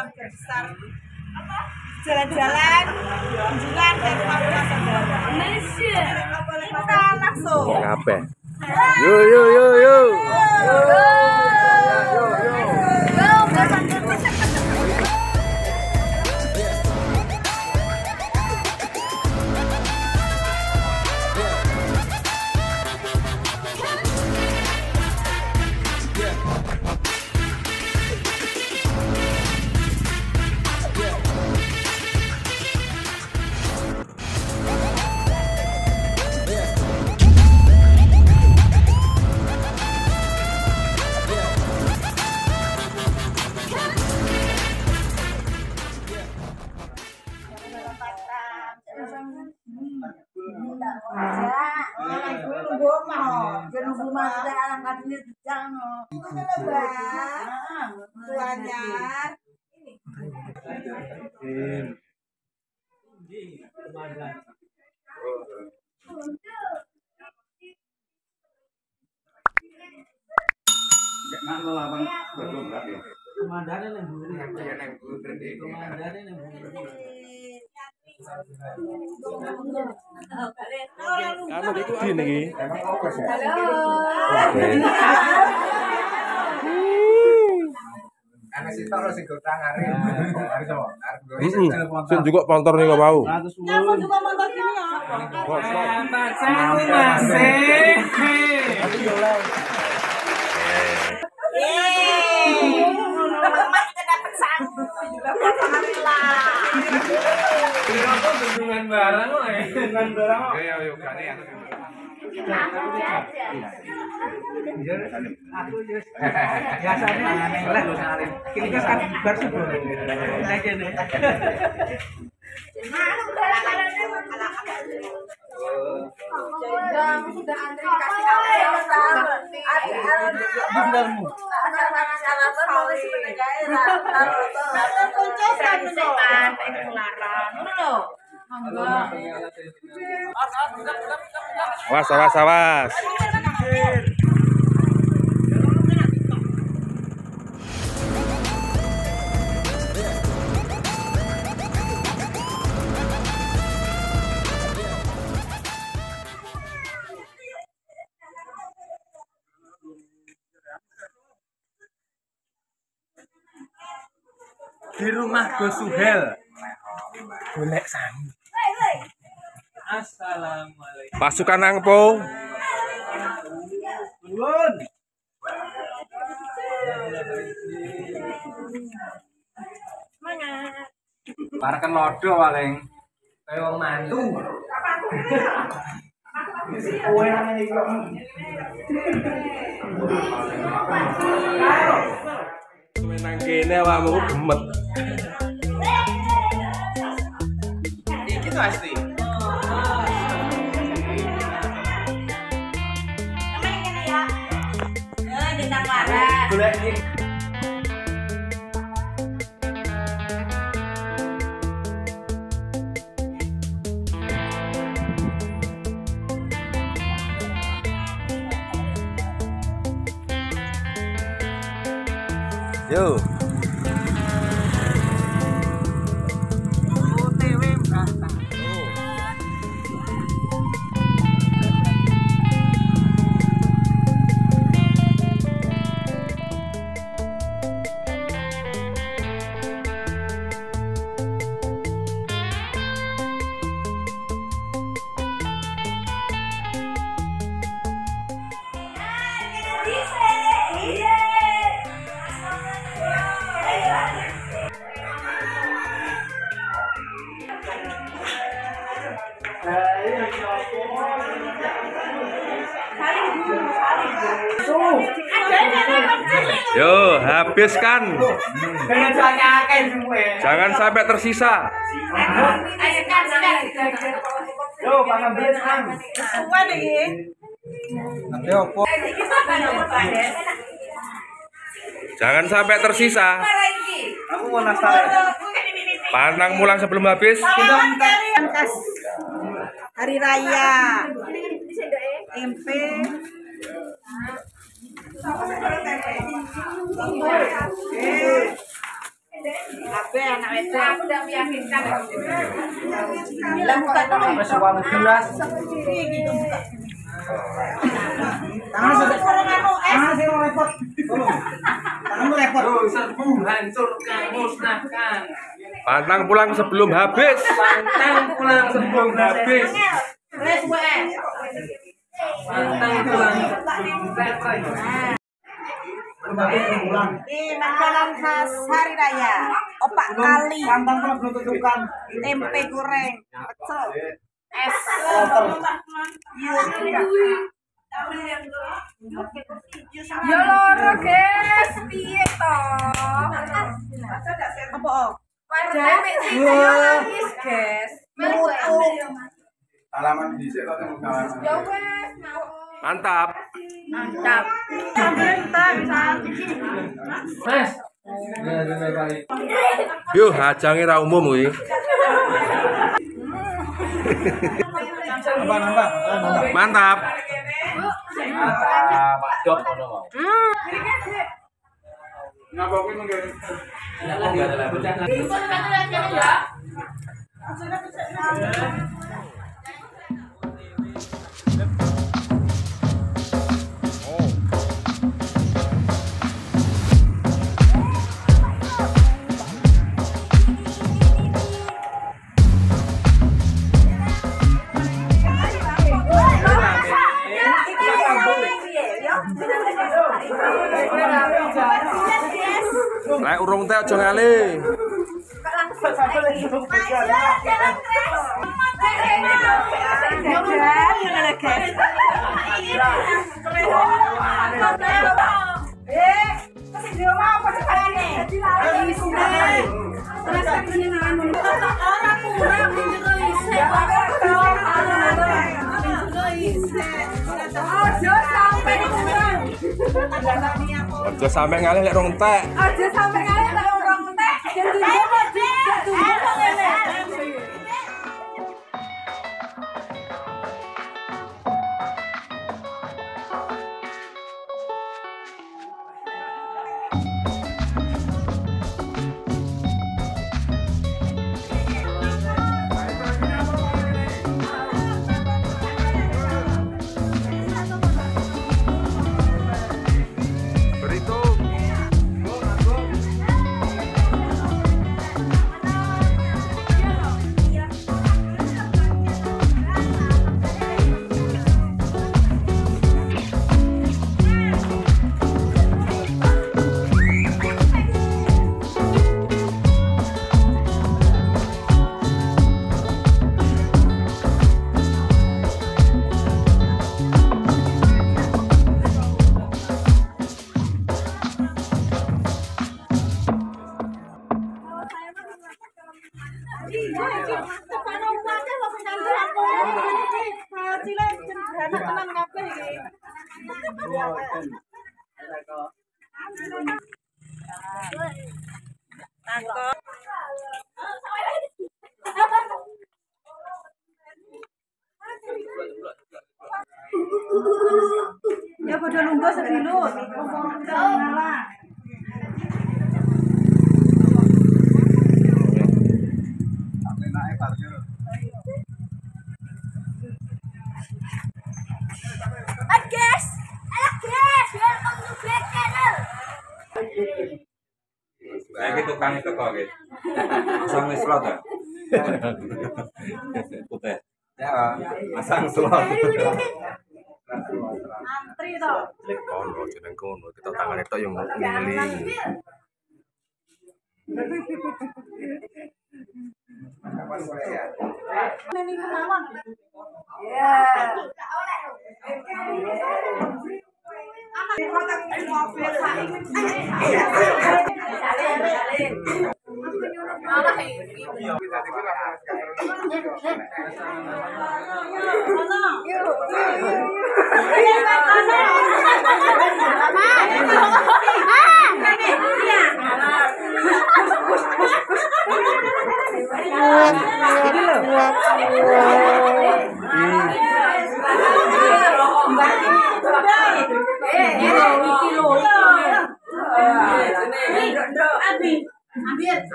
keluarga besar jalan-jalan kunjungan dari Papua Saudara. Kita langsung. Ngapain? Yo. Kamu itu gini. Karena sih tahu sih gotang hari Sen juga motor nih nggak mau. Kamu juga motor gini ya? Teman-teman kita dapat sangu. Alhamdulillah. dengan barang dengan barang. Ayo kali ya. Aku biasanya ini kan bar sih bro. Sudah antri kasih Awas. Di rumah Gus Suhel golek sangu. Assalamualaikum. Pasukan Angpo. Nuwun. Semangat. Parakan lodo paling. Kayak wong mantu. Menang kene awakmu gemet. Iki tuh asli. Golek iki. Yo. Yo, habiskan. Jangan sampai tersisa. Yo, pangan berenang. Semua nih. Nanti opo? Jangan sampai tersisa. Aku mau nastar. Panang mulang sebelum habis. Khas hari raya. Tempe. Bilang buka dulu. Wes uang gelas. Tangan sih repot. Tolong. Tanganmu repot. Serbu hancurkan, musnahkan. Pantang pulang sebelum habis. Pantang pulang sebelum habis. Pantang pulang sebelum habis. Ini makanan khas hari raya. Opak kali. Pantang pulang belum tentukan. Tempe goreng. Pecel. Es. Ya loro, guys. Piye to? Apa? Padahal mek sing yo nangis, guys. Halaman dhisik kok temu kawan. Ya wes, mau. Mantap. Mantap. Sampai Mas. Ya, sampai kali. Yuk, hajange ra umum kuwi. Nambah. Mantap. Pak Dok ngono mau. Ngapa kuwi mengke? Enggak ada lagi. Lek urung teh aja ngale. Aja sampe ngale lek urung entek. Aja sampe kali tak orang entek. Berhitung. Ya bodoh lungguh sedulu. Guys, welcome to Black Channel. Saiki tukang teko iki. Masang slot ya. Putih. Ya, masang slot. Antri toh. Kono jeneng kono, kita tangane tok yang ngeling. Ini kemauan.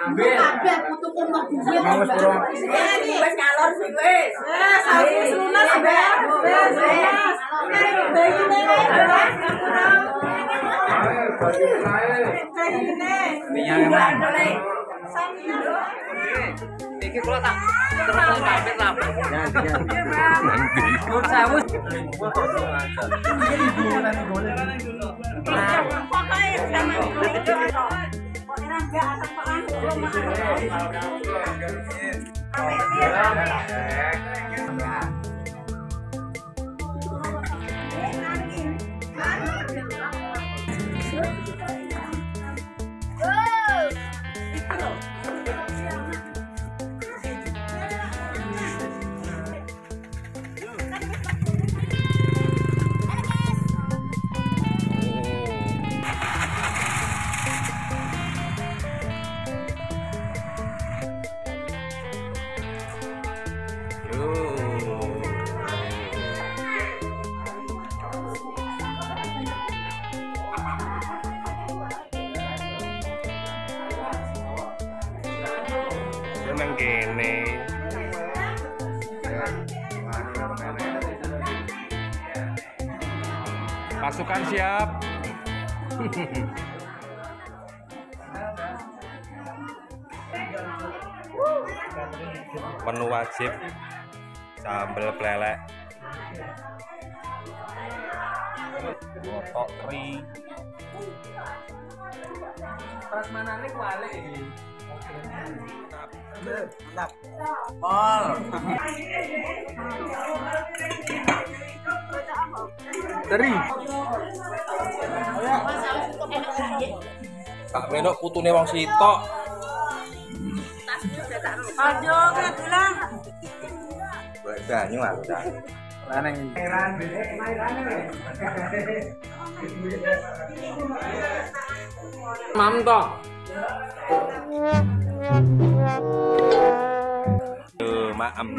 Ambil. Wis bro. Wis ngalor sih wis. Wis lunas, Mbak. Wis lunas. Minyak emang. Iki kula tak terus mampir lah. Nur sewu. Nang kene. Pasukan siap. Menu wajib sambal plelek. Otok teri. Prasmanane kuali iki. Mantap. Pol. Teri. Tak menok putune wong sitok. Ayo kedulang. Golek banyu aku dah. Laneng. Mantap. Maem.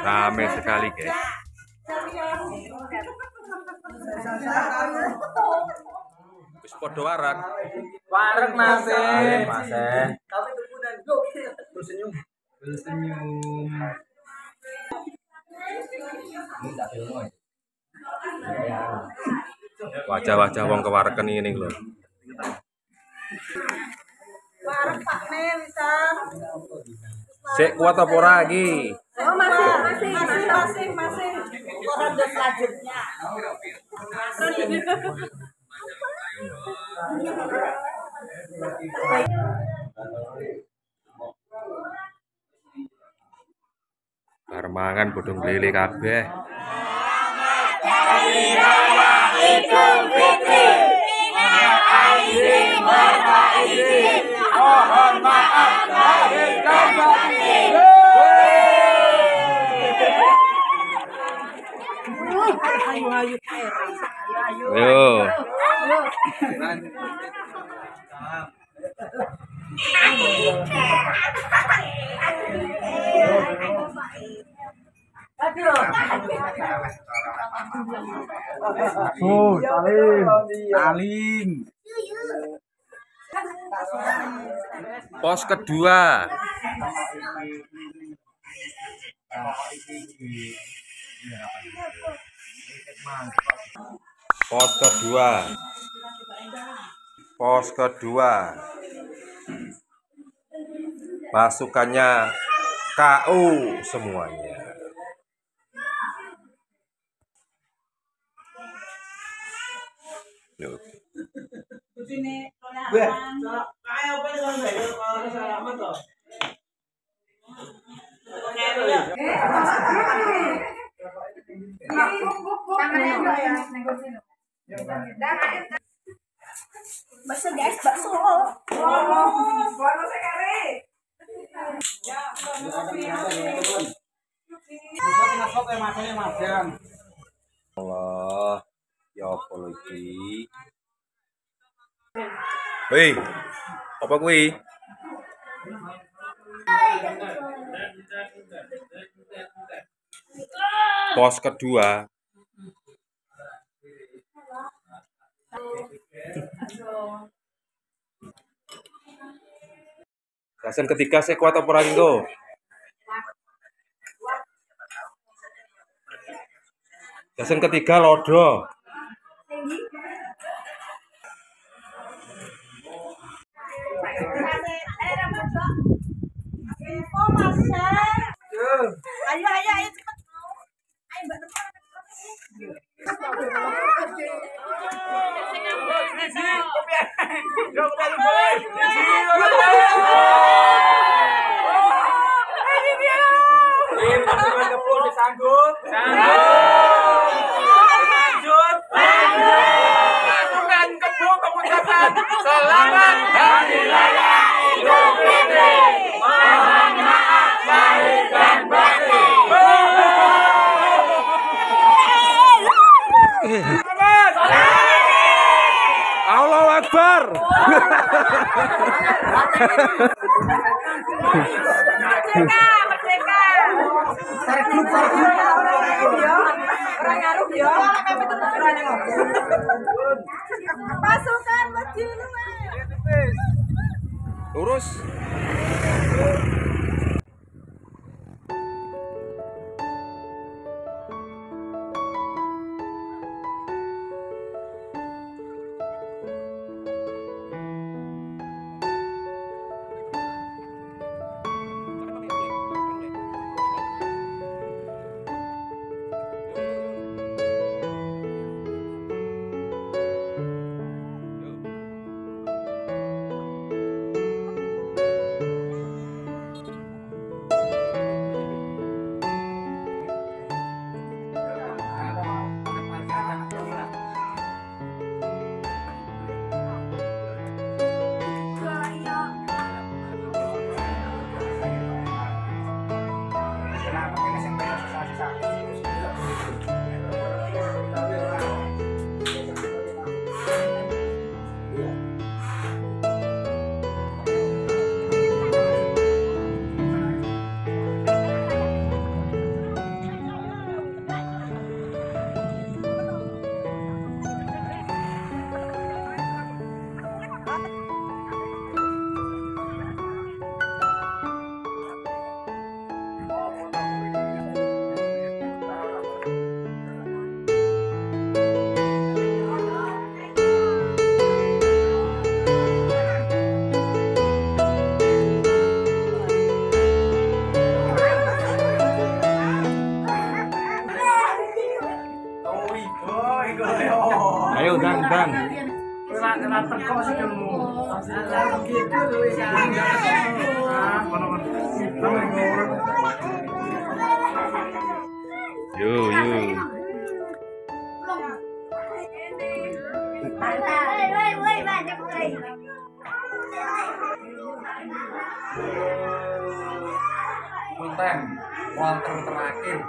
Rame sekali, guys. Wis padha wareg. Wareg Mas. Mas. Bersenyum. Wajah-wajah wong kewareken ini lho. Wareg Pak Ne bisa. Sik kuat apa ora iki? Oh, masih. Ronde selanjutnya. Bar mangan bodong lele kabeh. Mohon maaf lahir dan batin. Yo. Salim. Pos kedua. Pos kedua. Pos kedua. Pasukannya KO semuanya. Yuk. Bakso guys, bakso. Allah, ya apa lagi? Hei, apa kuwi? Pos kedua. Gasan ketiga saya kuat apa orang itu? Gasan ketiga lodo. Ayo cepet. Ayo Mbak Teman. Selamat Hari Raya Idul Fitri. Mohon maaf lahir dan batin. Allahu Akbar. Merdeka. Orang ngaruh ya. Pasukan Madiun. Lurus. Ayo dan. Yo. Konten Walter terakhir.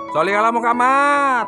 Soli kala Muhammad.